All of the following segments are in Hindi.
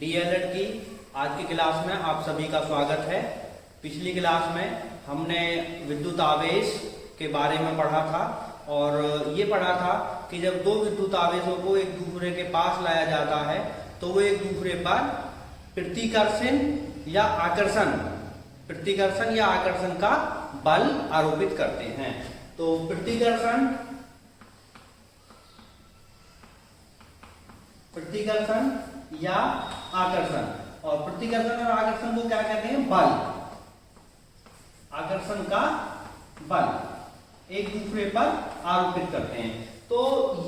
डीएलएड की आज की क्लास में आप सभी का स्वागत है। पिछली क्लास में हमने विद्युत आवेश के बारे में पढ़ा था और ये पढ़ा था कि जब दो विद्युत आवेशों को एक दूसरे के पास लाया जाता है तो वो एक दूसरे पर प्रतिकर्षण या आकर्षण का बल आरोपित करते हैं। तो प्रतिकर्षण या आकर्षण, और प्रतिकर्षण और आकर्षण को क्या कहते हैं? बल। आकर्षण का बल एक दूसरे पर आरोपित करते हैं। तो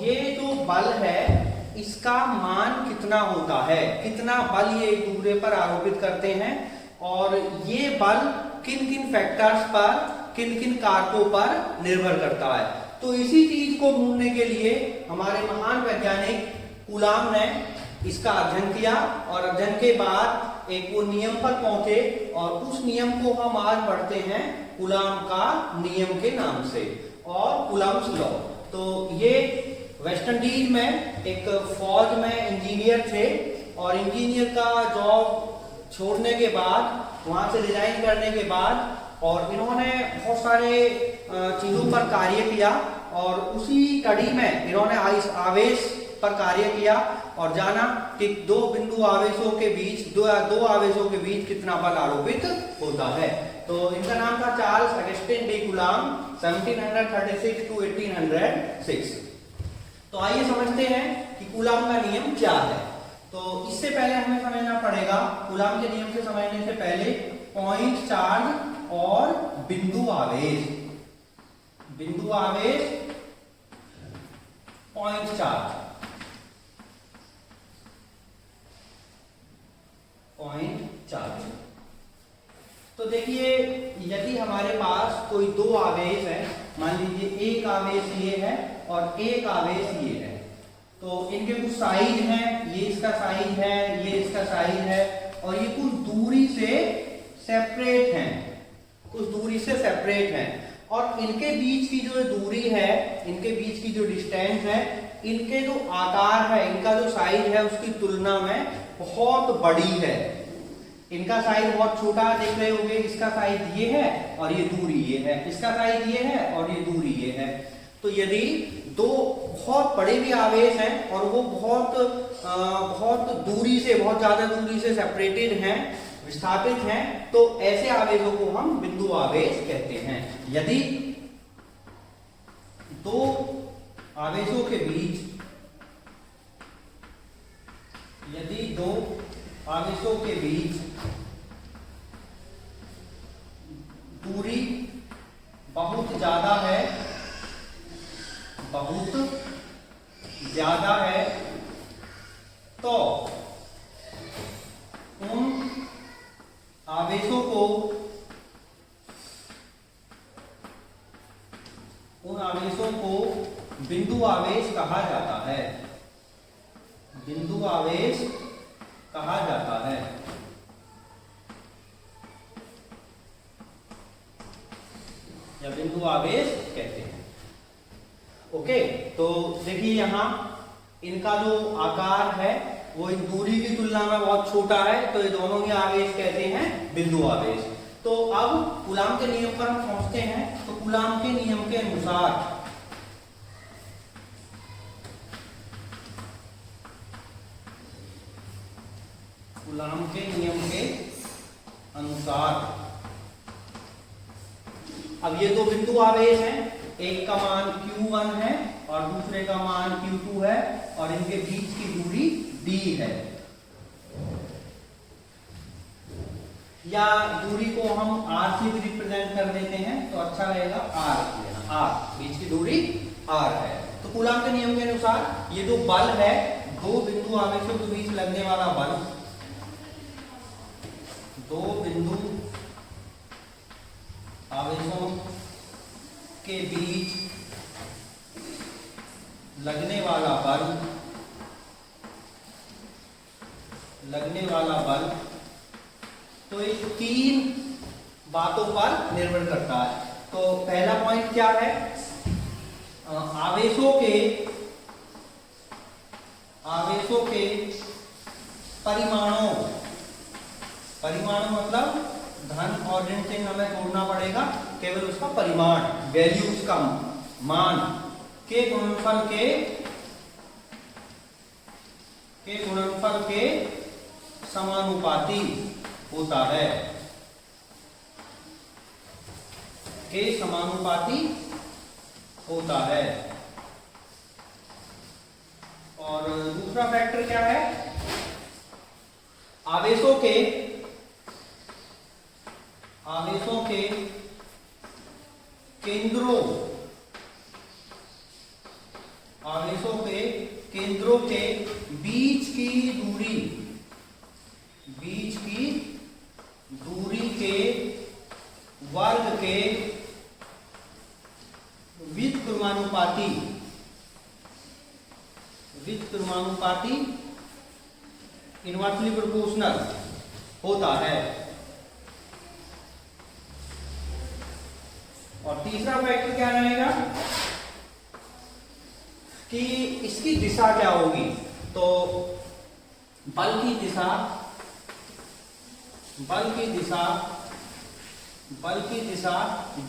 ये जो बल है इसका मान कितना होता है, कितना बल ये एक दूसरे पर आरोपित करते हैं और ये बल किन किन फैक्टर्स पर, किन किन कारकों पर निर्भर करता है। तो इसी चीज को ढूंढने के लिए हमारे महान वैज्ञानिक कूलाम ने इसका अध्ययन किया और अध्ययन के बाद एक वो नियम पर पहुंचे और उस नियम को हम आज पढ़ते हैं कूलाम का नियम के नाम से और कूलाम्स लॉ। तो ये वेस्ट इंडीज में एक फौज में इंजीनियर थे और इंजीनियर का जॉब छोड़ने के बाद, वहां से रिजाइन करने के बाद, और इन्होंने बहुत सारे चीजों पर कार्य किया और उसी कड़ी में इन्होंने आवेश पर कार्य किया और जाना कि दो बिंदु आवेशों के बीच, दो आवेशों के बीच कितना बल आरोपित होता है। तो इनका नाम था Charles Augustine D coulomb, 1736 to 1806। तो आइए समझते हैं कि कूलाम का नियम क्या है। तो इससे पहले हमें समझना पड़ेगा, कूलाम के नियम से समझने से पहले पॉइंट चार्ज और बिंदु आवेश, पॉइंट चार्ज, पॉइंट चार्ज। तो देखिए, यदि हमारे पास कोई दो आवेश है, मान लीजिए एक आवेश ये है और एक आवेश ये है, तो इनके कुछ साइज हैं, ये इसका साइज है, ये इसका साइज है और ये कुछ दूरी से सेपरेट हैं, और इनके बीच की जो दूरी है, इनके बीच की जो डिस्टेंस है, इनके जो आकार है, इनका जो साइज है उसकी तुलना में बहुत बड़ी है। इनका साइज बहुत छोटा देख रहे होंगे, इसका साइज ये है और ये दूरी ये है, इसका साइज ये है और ये दूरी ये है। तो यदि दो बहुत बड़े भी आवेश हैं और वो बहुत दूरी से, बहुत ज्यादा दूरी से सेपरेटेड हैं, विस्थापित हैं, तो ऐसे आवेशों को हम बिंदु आवेश कहते हैं। यदि दो आवेशों के बीच दूरी बहुत ज्यादा है, तो उन आवेशों को बिंदु आवेश कहा जाता है। बिंदु आवेश कहा जाता है। या बिंदु आवेश कहते हैं। ओके, तो देखिए यहां इनका जो आकार है वो इन दूरी की तुलना में बहुत छोटा है, तो ये दोनों ही आवेश कहते हैं बिंदु आवेश। तो अब कूलाम के नियम पर हम पहुंचते हैं। तो कूलाम के नियम के अनुसार अब ये दो बिंदु आवेश हैं, एक का मान Q1 है और दूसरे का मान Q2 है और इनके बीच की दूरी D है, या दूरी को हम R से भी रिप्रेजेंट कर देते हैं तो अच्छा रहेगा, R बीच की दूरी R है। तो कूलाम के नियम के अनुसार ये जो बल है, दो बिंदु आवेशों के बीच लगने वाला बल, दो बिंदु आवेशों के बीच लगने वाला बल तो ये तीन बातों पर निर्भर करता है। तो पहला पॉइंट क्या है? आवेशों के परिमाणों, परिमाणों मतलब धन और ऋण चिन्ह हमें छोड़ना पड़ेगा, केवल उसका परिमाण, वैल्यू, उसका मान के गुणनफल के समानुपाती होता है, के समानुपाती होता है। और दूसरा फैक्टर क्या है, आवेशों के केंद्रों के बीच की दूरी के वर्ग के व्युत्क्रमानुपाती इनवर्सली प्रोपोर्शनल होता है। और तीसरा फैक्टर क्या रहेगा कि इसकी दिशा क्या होगी, तो बल की दिशा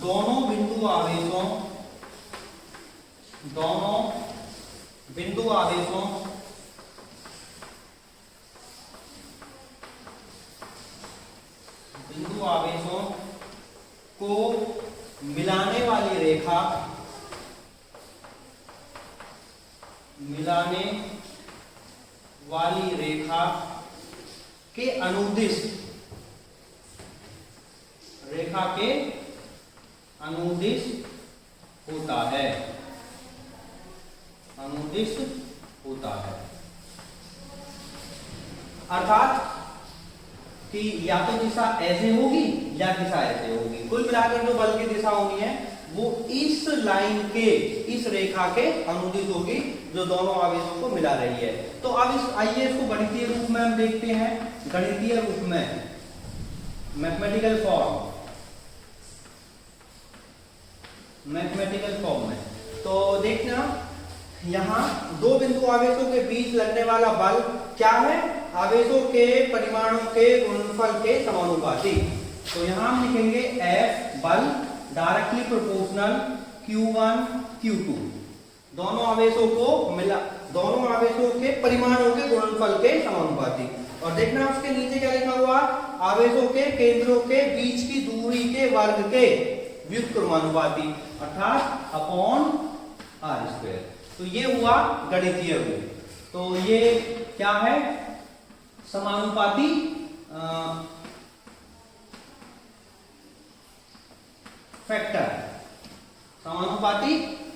दोनों बिंदु आवेशों को मिलाने वाली रेखा के अनुदिश होता है। अर्थात कि या तो दिशा ऐसे होगी या दिशा ऐसे होगी, कुल मिलाकर जो बल की दिशा होनी है वो इस लाइन के, इस रेखा के अनुदिश होगी जो दोनों आवेशों को मिला रही है। तो अब आइए इसको गणितीय रूप में हम देखते हैं, गणितीय रूप में, मैथमेटिकल फॉर्म में। तो देखना यहाँ दो बिंदु आवेशों के बीच लगने वाला बल क्या है, आवेशों के परिमाणों के गुणनफल के समानुपाती। तो यहाँ हम लिखेंगे F बल डायरेक्टली प्रोपोर्शनल Q1 Q2, दोनों आवेशों के परिमाणों के गुणनफल के समानुपाती। और देखना उसके नीचे क्या लिखा हुआ, आवेशों के केंद्रों के बीच की दूरी के वर्ग के व्युत्क्रमानुपाती, अर्थात अपॉन r²। तो ये हुआ गणितीय रूप। तो ये क्या है, समानुपाती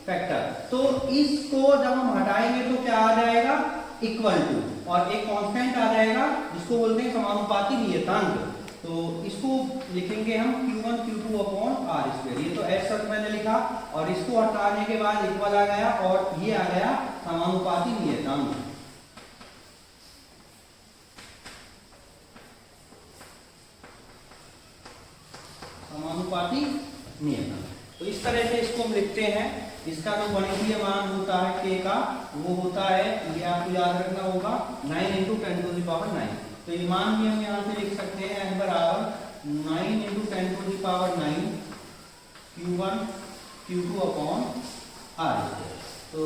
फैक्टर। तो इसको जब हम हटाएंगे तो क्या आ जाएगा, इक्वल टू, और एक कांस्टेंट आ जाएगा जिसको बोलते हैं समानुपाती नियतांक। तो इसको लिखेंगे हम Q1 Q2 अपॉन r²। ये तो एच शब्द मैंने लिखा और इसको हटाने के बाद इक्वल आ गया और ये आ गया समानुपाती नियतांक। समानुपाती नियतांक। तो इस तरह से इसको हम लिखते हैं। इसका जो गणितीय मान होता है k का, वो होता है, ये आपको याद रखना होगा, 9 × 10⁹। तो ये मान भी हम यहाँ से लिख सकते हैं n बराबर 9 × 10⁹ Q1 Q2 अपॉन r²। तो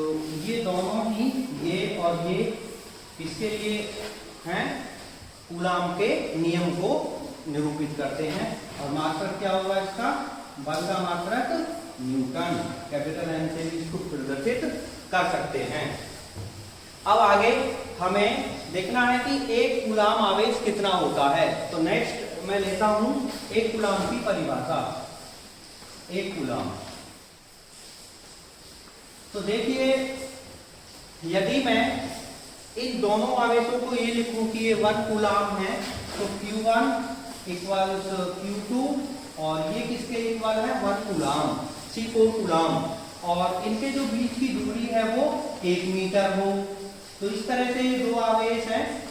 ये दोनों ही, ये और ये किसके लिए हैं, कूलाम के नियम को निरूपित करते हैं। और मात्रक क्या होगा इसका, बल का मात्रक न्यूटन, कैपिटल N से भी इसको प्रदर्शित कर सकते हैं। अब आगे हमें देखना है कि एक कूलाम आवेश कितना होता है। तो नेक्स्ट मैं लेता हूं एक कूलाम की परिभाषा। एक कूलाम, तो देखिए यदि मैं इन दोनों आवेशों को ये लिखूं कि ये 1 कूलाम है, तो Q1 इक्वल्स Q2 और ये किसके इक्वल है, 1 कूलाम, C4 कूलाम, और इनके जो बीच की दूरी है वो 1 मीटर हो। तो इस तरह से ये दो आवेश हैं,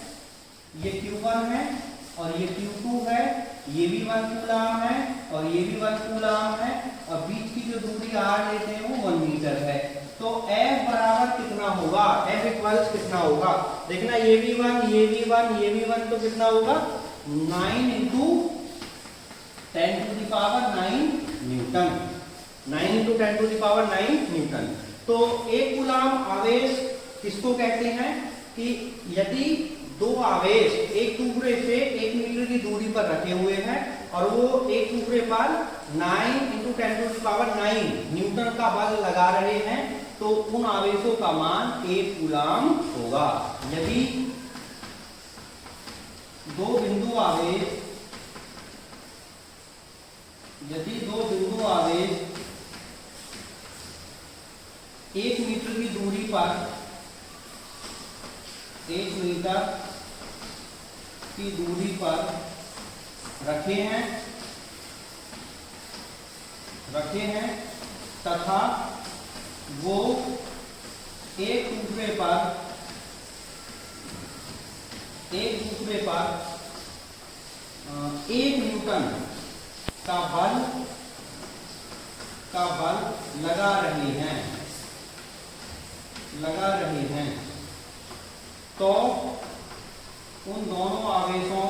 ये Q1 है और ये Q2 है, ये भी 1 कूलम है और ये भी 1 कूलम है, और बीच की जो दूरी r लेते हैं वो 1 मीटर है। तो F बराबर कितना होगा, F इक्वल्स कितना होगा, देखना ये भी 1, ये भी 1, ये भी 1, तो कितना होगा 9 into 10 to the power 9 newton, 9 into 10 to the power 9 newton. तो एक कूलम आवेश किसको कहते हैं कि यदि दो आवेश एक टुकड़े से 1 मीटर की दूरी पर रखे हुए हैं और वो एक टुकड़े पर 9 into 10 to the power 9 newton का बल लगा रहे हैं, तो उन आवेशों का मान 1 कूलम होगा। यदि दो बिंदु आवेश 1 मीटर की दूरी पर 1 मीटर की दूरी पर रखे हैं तथा वो एक दूसरे पर 1 न्यूटन का बल लगा रहे हैं, तो उन दोनों आवेशों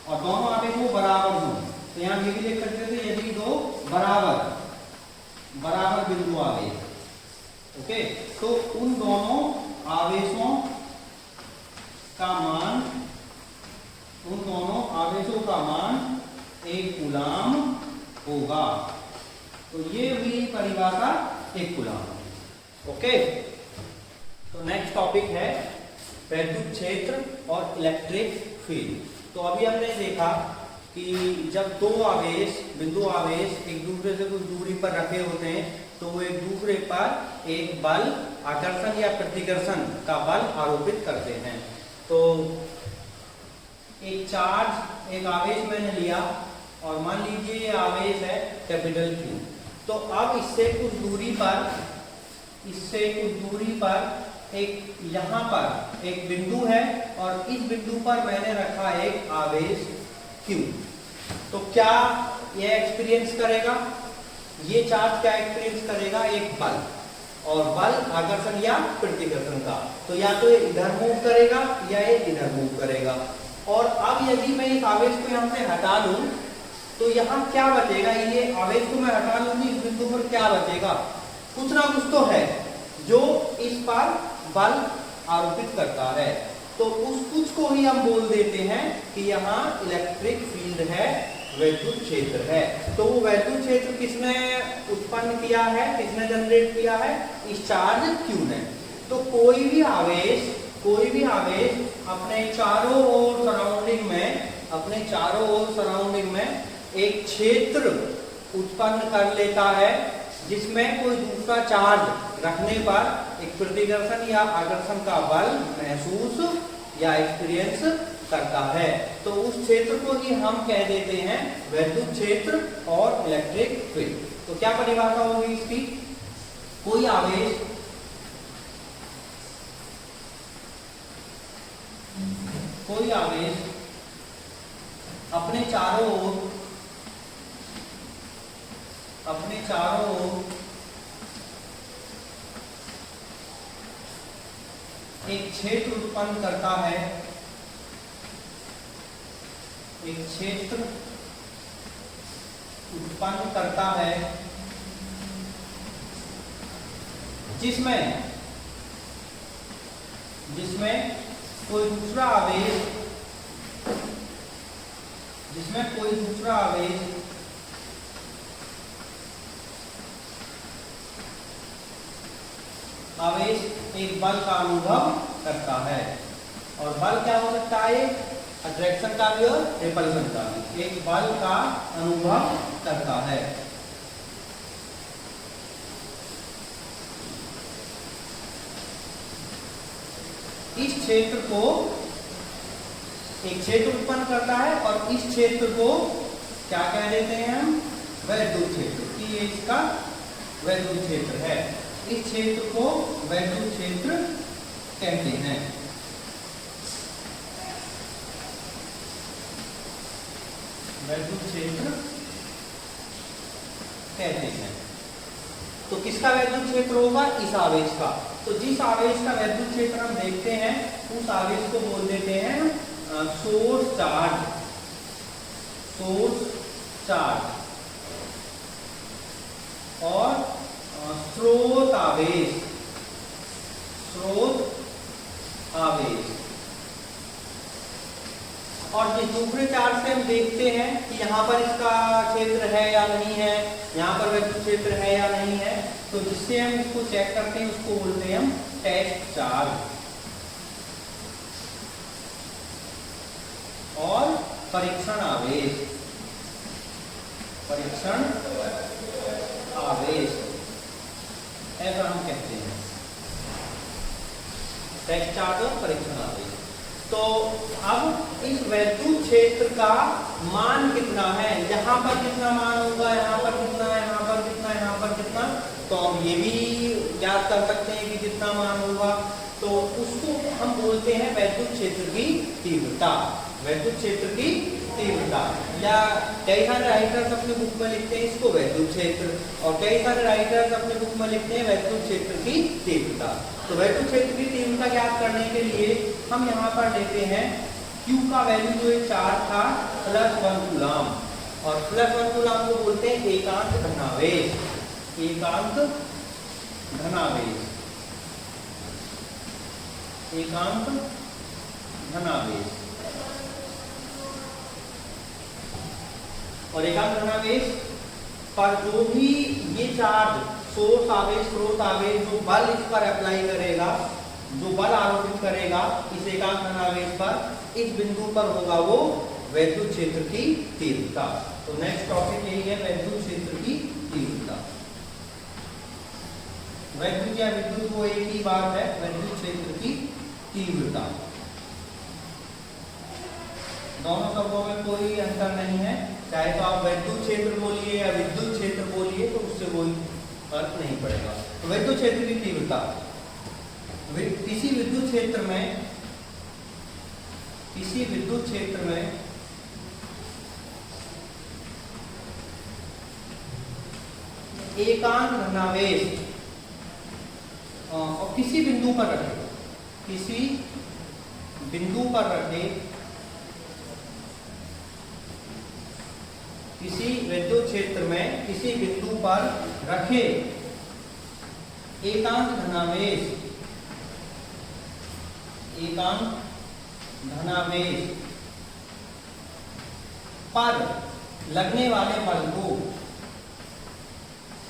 और दोनों आवेश वो बराबर हों, तो यहां ये भी लिख सकते थे यदि दो बराबर बिंदु आवेश, ओके, तो उन दोनों आवेशों का मान 1 कूलम होगा। तो ये हुई परिभाषा 1 कूलम। ओके, तो नेक्स्ट टॉपिक है वैद्युत क्षेत्र और इलेक्ट्रिक फील्ड। तो अभी हमने देखा कि जब दो बिंदु आवेश एक दूसरे से कुछ दूरी पर रखे होते हैं तो वो एक दूसरे पर एक बल, आकर्षण या प्रतिकर्षण का बल आरोपित करते हैं। तो एक आवेश मैंने लिया और मान लीजिए ये आवेश है कैपिटल Q। तो अब इससे कुछ दूरी पर एक यहाँ पर एक बिंदु है और इस बिंदु पर मैंने रखा एक आवेश Q। तो क्या यह एक्सपीरियंस करेगा, ये चार्ज क्या एक्सपीरियंस करेगा, एक बल, और बल आकर्षण या प्रतिकर्षण का। तो या तो ये इधर मूव करेगा या ये इधर मूव करेगा। और अब यदि मैं इस आवेश को यहाँ से हटा लूं तो यहाँ क्या बचेगा, ये आवेश को मैं हटा लूंगी, इस बिंदु पर क्या बचेगा, कुछ ना कुछ तो है जो इस पर बल आरोपित करता है। तो उस कुछ को ही हम बोल देते हैं कि यहाँ इलेक्ट्रिक फील्ड है, वैद्युत क्षेत्र है। तो वो वैद्युत क्षेत्र किसने उत्पन्न किया है, किसने जनरेट किया है, इस चार्ज Q ने। तो कोई भी आवेश अपने चारों ओर सराउंडिंग में एक क्षेत्र उत्पन्न कर लेता है जिसमें कोई दूसरा चार्ज रखने पर एक प्रतिकर्षण या आकर्षण का बल महसूस या एक्सपीरियंस करता है। तो उस क्षेत्र को ही हम कह देते हैं वैद्युत क्षेत्र और इलेक्ट्रिक फील्ड। तो क्या परिभाषा होगी इसकी, कोई आवेश अपने चारों ओर एक क्षेत्र उत्पन्न करता है जिसमें कोई दूसरा आवेश एक बल का अनुभव करता है। और बल क्या हो सकता है, अट्रैक्शन का भी और रिपल्शन का भी, एक बल का अनुभव करता है। इस क्षेत्र को एक क्षेत्र उत्पन्न करता है और इस क्षेत्र को क्या कह देते हैं हम, वैद्युत क्षेत्र, कि ये इसका वैद्युत क्षेत्र है। इस क्षेत्र को वैद्युत क्षेत्र कहते हैं। वैद्युत क्षेत्र कहते हैं। तो किसका वैद्युत क्षेत्र होगा? इस आवेश का। तो जिस आवेश का वैद्युत क्षेत्र हम देखते हैं उस आवेश को बोल देते हैं सोर्स चार्ज। सोर्स चार्ज और स्रोत आवेश। स्रोत आवेश। और जिस दूसरे चार्ज से हम देखते हैं कि यहाँ पर इसका क्षेत्र है या नहीं है, यहाँ पर वैद्युत क्षेत्र है या नहीं है, तो जिससे हम इसको चेक करते हैं उसको बोलते हैं हम टेस्ट चार्ज। और परीक्षण आवेश। परीक्षण आवेश ऐसा हम कहते हैं, टेस्ट चार्ज और परीक्षण आवेश। तो अब इस वैद्युत क्षेत्र का मान कितना है, यहाँ पर कितना मान होगा, यहाँ पर कितना, यहाँ पर कितना, यहाँ पर कितना, तो हम ये भी ज्ञात कर सकते हैं कि कितना मान होगा। तो उसको हम बोलते हैं वैद्युत क्षेत्र की तीव्रता। वैद्युत क्षेत्र की तीव्रता, या कई सारे राइटर्स अपने बुक में लिखते हैं इसको वैद्युत क्षेत्र, और कई सारे राइटर्स अपने बुक में लिखते हैं वैद्युत क्षेत्र की तीव्रता। तो वैद्युत क्षेत्र की तीव्रता ज्ञात करने के लिए हम यहाँ पर लेते हैं Q का वैल्यू जो एक चार्ज था +1 कूलम, और +1 कूलम को बोलते हैं एकांक धनावेश। एकांक धनावेश। एकांक धनावेश। और एकांक धनावेश पर जो भी ये चार्ज सोर्स आवेश, स्रोत आवेश, जो बल इस पर अप्लाई करेगा, जो बल आरोपित करेगा इस एकांक धनावेश पर, इस बिंदु पर होगा वो वैद्युत क्षेत्र की तीव्रता। तो नेक्स्ट टॉपिक यही है, वैद्युत क्षेत्र की तीव्रता। वैद्युत या विद्युत वो एक ही बात है, वैद्युत क्षेत्र की तीव्रता। दोनों शब्दों में कोई अंतर नहीं है, चाहे तो आप वैद्युत क्षेत्र बोलिए या विद्युत क्षेत्र बोलिए, तो उससे कोई फर्क नहीं पड़ेगा। तो वैद्युत क्षेत्र की तीव्रता, किसी विद्युत क्षेत्र में, किसी विद्युत क्षेत्र में एकांक धनावेश और किसी बिंदु पर रखे, किसी बिंदु पर रखे, किसी विद्युत क्षेत्र में किसी बिंदु पर रखे एकांक धनावेश, एकांक धनावेश पर लगने वाले बल को,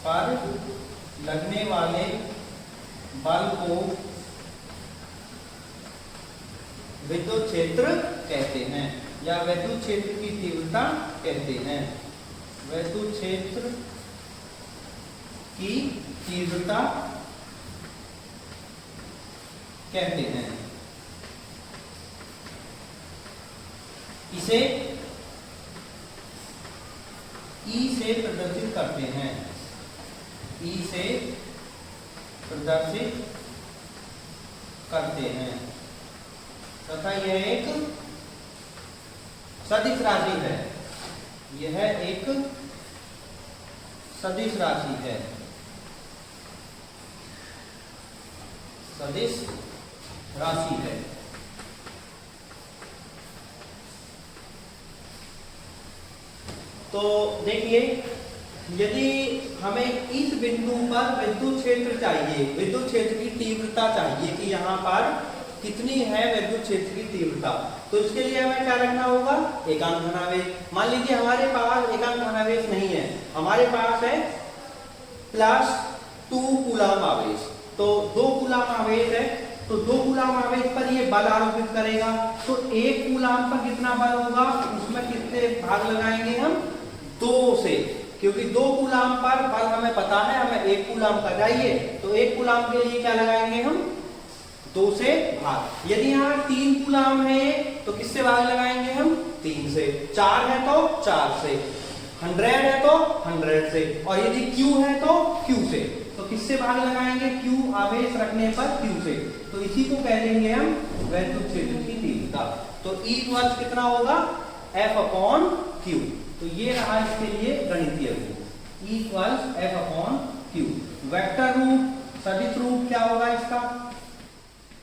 पर लगने वाले बल को विद्युत क्षेत्र कहते हैं, या वैद्युत क्षेत्र की तीव्रता कहते हैं। वैद्युत क्षेत्र की तीव्रता कहते हैं। इसे E से प्रदर्शित करते हैं, E से प्रदर्शित करते हैं, तथा यह एक सदिश राशि है। यह एक सदिश राशि है, सदिश राशि है। तो देखिए, यदि हमें इस बिंदु पर विद्युत क्षेत्र चाहिए, विद्युत क्षेत्र की तीव्रता चाहिए कि यहाँ पर कितनी है वैद्युत क्षेत्र की तीव्रता, तो इसके लिए हमें क्या रखना होगा? एकांक धनावेश। मान लीजिए हमारे पास एकांक धनावेश नहीं है, हमारे पास है +2 कूलम आवेश, तो 2 कूलम आवेश है, तो 2 कूलम आवेश पर ये बल आरोपित करेगा, तो 1 कूलम पर कितना बल होगा, उसमें कितने भाग लगाएंगे हम? 2 से, क्योंकि 2 कूलम पर बल हमें पता है, हमें 1 कूलम का चाहिए, तो 1 कूलम के लिए क्या लगाएंगे हम? 2 से भाग। यदि यहाँ 3 कूलम है तो किससे भाग लगाएंगे हम? 3 से। 4 है तो 4 से, 100 है तो 100 से, और यदि Q है तो Q से। तो किससे भाग लगाएंगे? Q आवेश रखने पर Q से। तो इसी को कह देंगे हम वैद्युत क्षेत्र की तीव्रता। तो E इक्वल्स कितना होगा? F/Q। तो ये रहा इसके लिए गणितीय रूप equals F upon Q. Vector रूप, सदिश रूप क्या होगा इसका?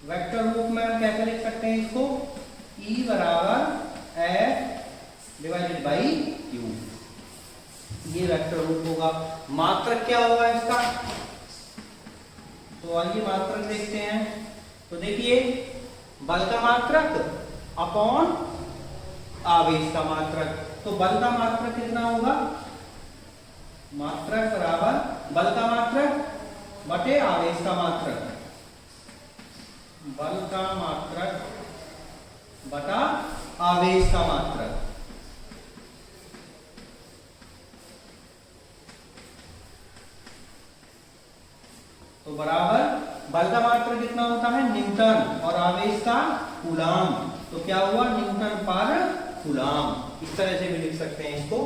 वेक्टर रूप में हम कैसे लिख सकते हैं इसको? E बराबर एफ डिवाइडेड बाई क्यू, ये वेक्टर रूप होगा। मात्रक क्या होगा इसका? तो आइए मात्रक देखते हैं। तो देखिए, बल का मात्रक अपॉन आवेश का मात्रक, तो बल का मात्रक कितना होगा? मात्रक बराबर बल का मात्रक बटे आवेश का मात्रक, बल का मात्रक बटा आवेश का मात्रक। तो बराबर बल का मात्रक कितना होता है? न्यूटन, और आवेश का कूलाम। तो क्या हुआ? न्यूटन पर कूलाम। इस तरह से भी लिख सकते हैं इसको,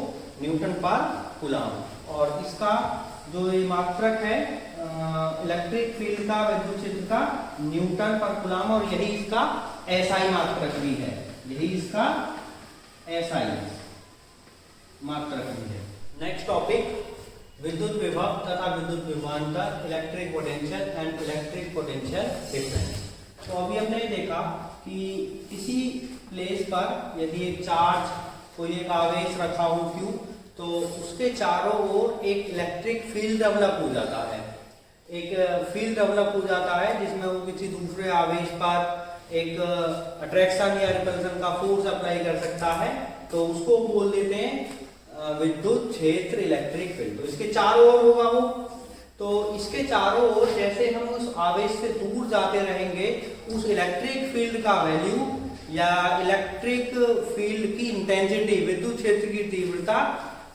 न्यूटन पर कूलाम। और इसका जो ये मात्रक है इलेक्ट्रिक फील्ड का, विद्युत क्षेत्र का, न्यूटन पर कूलाम, और यही इसका एसआई मात्रक भी है, यही इसका एसआई मात्रक भी है। नेक्स्ट टॉपिक, विद्युत विभव तथा विद्युत विभवांतर, electric potential and electric potential difference. तो अभी हमने देखा कि किसी प्लेस पर यदि एक चार्ज, कोई एक आवेश रखा हो क्यू, तो उसके चारों ओर एक इलेक्ट्रिक फील्ड डेवलप हो जाता है, एक फील्ड डेवलप हो जाता है जिसमें वो किसी दूसरे आवेश पर एक अट्रैक्शन या रिपल्सन का फोर्स अप्लाई कर सकता है, तो उसको बोल देते हैं विद्युत क्षेत्र, इलेक्ट्रिक फील्ड। तो इसके चारों ओर होगा वो, तो इसके चारों ओर जैसे हम उस आवेश से दूर जाते रहेंगे, उस इलेक्ट्रिक फील्ड का वैल्यू या इलेक्ट्रिक फील्ड की इंटेंसिटी, विद्युत क्षेत्र की तीव्रता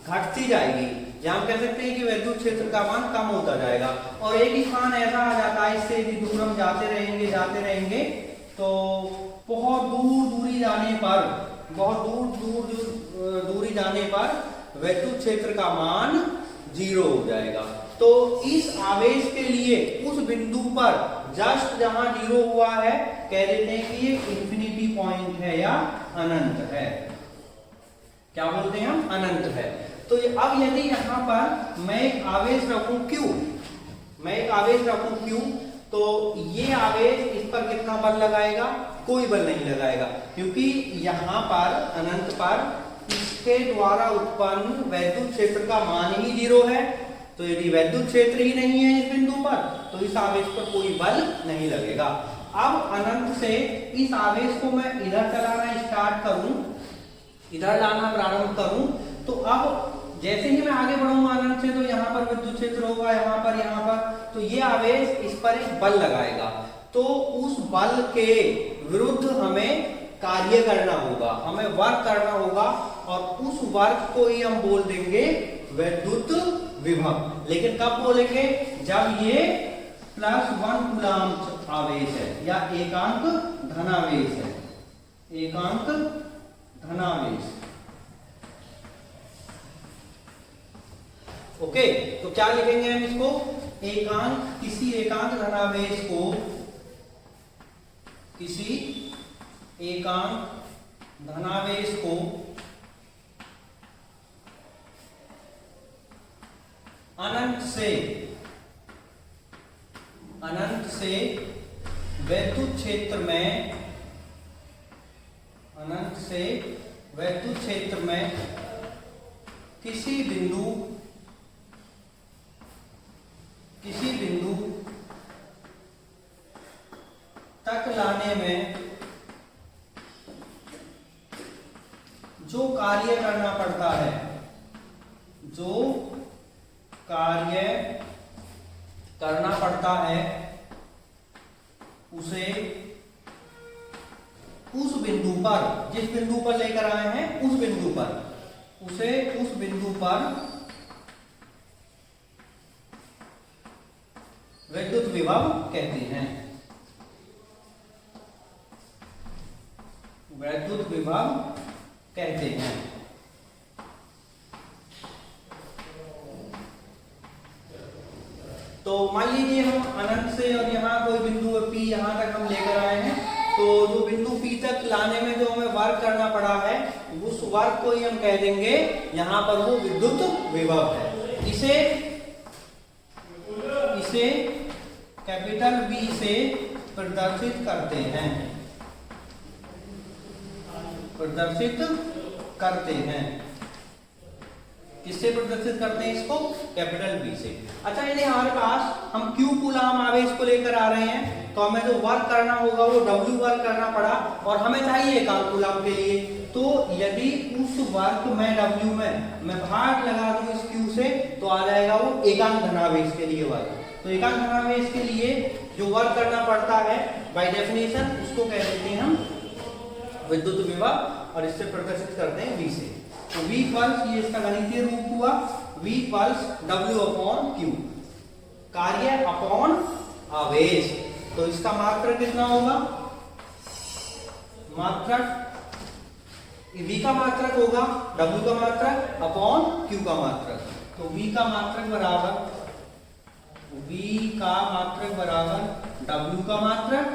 घटती जाएगी, या हम कह सकते हैं कि विद्युत क्षेत्र का मान कम होता जाएगा। और एक स्थान ऐसा आ जाता है, इससे यदि दूर हम जाते रहेंगे तो बहुत दूरी जाने पर, बहुत दूरी जाने पर विद्युत क्षेत्र का मान 0 हो जाएगा। तो इस आवेश के लिए उस बिंदु पर जस्ट जहां 0 हुआ है, कह देते हैं कि ये इंफिनिटी पॉइंट है या अनंत है। क्या बोलते हैं हम? अनंत है। तो अब यदि यहां पर मैं एक आवेश रखूं क्यू, तो ये आवेश इस पर कितना बल लगाएगा? कोई बल नहीं लगाएगा, क्योंकि यहां पर अनंत पर इसके द्वारा उत्पन्न वैद्युत क्षेत्र का मान ही 0 है। तो यदि वैद्युत क्षेत्र ही नहीं है इस बिंदु पर, तो इस आवेश पर कोई बल नहीं लगेगा। अब अनंत से इस आवेश को मैं इधर चलाना स्टार्ट करूं, इधर लाना प्रारंभ करूं, तो अब जैसे ही मैं आगे बढ़ूंगा अनंत से, तो यहाँ पर विद्युत क्षेत्र होगा, यहाँ पर, तो ये आवेश इस पर एक बल लगाएगा। तो उस बल के विरुद्ध हमें कार्य करना होगा, हमें वर्क करना होगा, और उस वर्क को ही हम बोल देंगे विद्युत विभव। लेकिन कब बोलेंगे? जब ये +1 कूलाम आवेश है या एकांक धनावेश है, एकांक धनावेश। ओके, तो क्या लिखेंगे हम इसको? किसी एकांक धनावेश को, किसी एकांक धनावेश को अनंत से वैद्युत क्षेत्र में, अनंत से वैद्युत क्षेत्र में किसी बिंदु तक लाने में जो कार्य करना पड़ता है, उसे उस बिंदु पर, जिस बिंदु पर लेकर आए हैं उस बिंदु पर, उसे उस बिंदु पर विद्युत विभव कहते हैं, विद्युत विभव कहते हैं। तो मान लीजिए हम अनंत से और यहाँ कोई बिंदु P यहाँ तक हम लेकर आए हैं, तो जो बिंदु P तक लाने में जो हमें वर्क करना पड़ा है, उस वर्क को ही हम कह देंगे यहाँ पर वो विद्युत विभव है। इसे कैपिटल बी से प्रदर्शित करते हैं, किससे प्रदर्शित करते हैं इसको? कैपिटल बी से। अच्छा, यदि हमारे पास हम क्यू कूलाम आवेश को लेकर आ रहे हैं तो हमें जो वर्क करना होगा वो डब्ल्यू वर्क करना पड़ा और हमें चाहिए एकांक कूलाम के लिए। तो यदि उस वर्क में डब्ल्यू में मैं भाग लगा दूं इस क्यू से तो आ जाएगा वो एकांक धनावेश के लिए वर्क। तो एकांक धनावेश के लिए जो वर्क करना पड़ता है बाय डेफिनेशन उसको कह देते हैं हम विद्युत विभव और इससे प्रदर्शित करते हैं V से। तो V पल्स, ये इसका गणितीय रूप हुआ V pulse W upon Q, कार्य अपॉन आवेश। तो इसका मात्रक कितना होगा? मात्रक V का मात्रक होगा W का मात्रक अपॉन Q का मात्रक। तो V का मात्रक बराबर W का मात्रक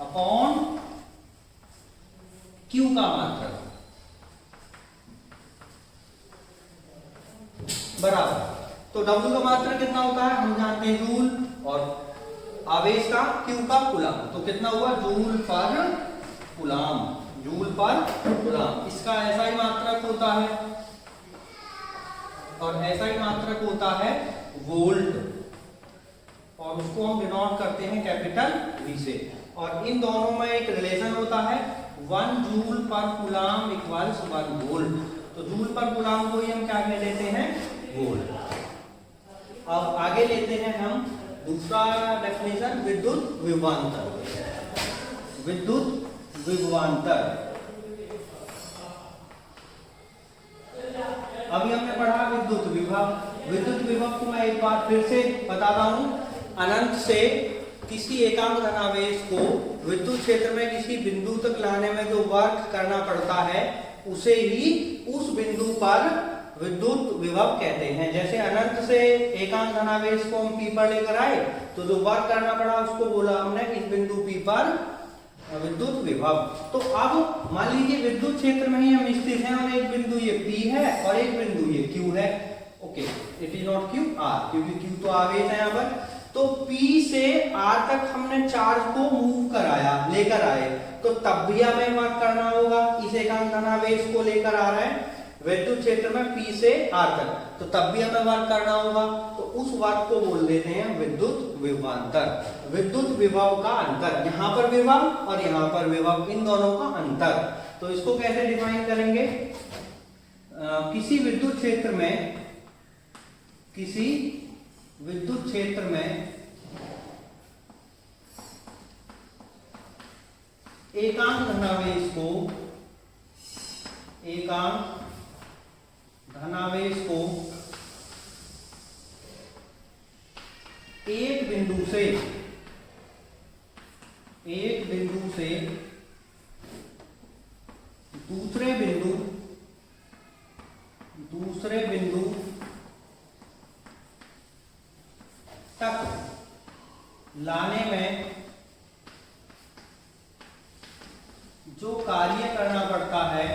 अपॉन Q का मात्रक बराबर। तो W का मात्रक कितना होता है हम जानते हैं, जूल, और आवेश का Q का कूलाम। तो कितना हुआ? जूल पर कूलाम। इसका ऐसा ही मात्रक होता है और ऐसा ही मात्रक होता है वोल्ट, और उसको हम डिनोट करते हैं कैपिटल V से। और इन दोनों में एक रिलेशन होता है 1 जूल पर कूलाम इक्वल्स 1 वोल्ट। तो जूल पर कूलाम को ही हम क्या कह देते हैं? वोल्ट। अब आगे लेते हैं हम दूसरा डेफिनेशन, विद्युत विभवांतर। अभी हमने पढ़ा विद्युत विभव को मैं एक बार फिर से बताता हूं। अनंत से किसी एकांक धनावेश को विद्युत क्षेत्र में किसी बिंदु तक लाने में जो वर्क करना पड़ता है उसे ही उस बिंदु पर विद्युत विभव कहते हैं। जैसे अनंत से एकांक धनावेश को हम P पर लेकर आए तो जो वर्क करना पड़ा उसको बोला हमने इस बिंदु P पर विद्युत विभव। तो अब मान लीजिए विद्युत क्षेत्र में ही हम स्थित हैं और एक बिंदु ये P है और एक बिंदु ये Q है। Okay, it is not Q, R, क्योंकि Q तो आवेश है यहाँ पर। तो P से R तक हमने चार्ज को मूव कराया, लेकर आए, तो तब भी हमें वर्क करना होगा। इस एकांक धनावेश को लेकर आ रहे हैं विद्युत क्षेत्र में P से R तक, तो तब भी हमें वर्क करना होगा। तो उस वर्क को बोल देते हैं विद्युत विभवांतर। विद्युत विभव का अंतर, यहाँ पर विभव और यहाँ पर विभव, इन दोनों का अंतर। तो इसको कैसे डिफाइन करेंगे? किसी विद्युत क्षेत्र में एकांक धनावेश को एक बिंदु से दूसरे बिंदु तक लाने में जो कार्य करना पड़ता है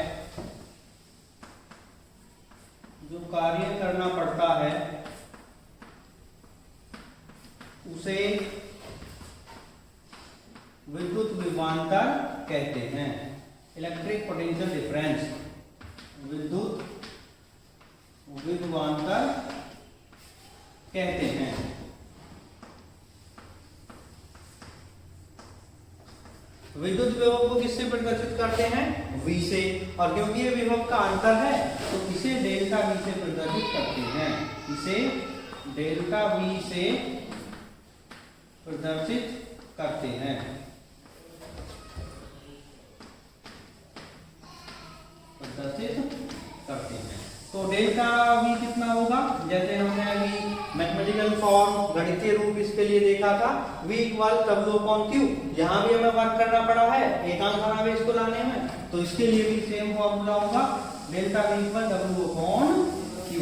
उसे विद्युत विभवांतर कहते हैं। इलेक्ट्रिक पोटेंशियल डिफरेंस, विद्युत विभवांतर कहते हैं। विद्युत विभव को किससे प्रदर्शित करते हैं? V से, और क्योंकि ये विभव का अंतर है तो इसे डेल्टा V से प्रदर्शित करते हैं। इसे डेल्टा V से प्रदर्शित करते हैं। तो डेल्टा V कितना होगा? जैसे हमने अभी मैथमेटिकल फॉर्म, गणितीय रूप इसके लिए देखा था, V equal W upon Q। यहाँ भी हमें वर्क करना पड़ा है एकांक धनावेश को लाने में, तो इसके लिए भी सेम फॉर्मूला होगा, delta V equal W upon Q।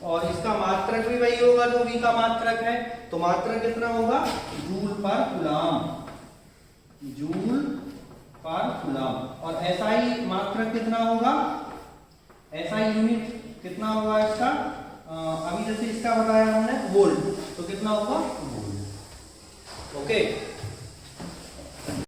और इसका मात्रक भी वही होगा जो V का मात्रक है। तो मात्रक कितना होगा? जूल पर कूलाम। पर कूलम। और एसआई मात्रक कितना होगा, एसआई यूनिट कितना होगा इसका, अभी जैसे इसका बताया हमने वोल्ट, तो कितना होगा, ओके।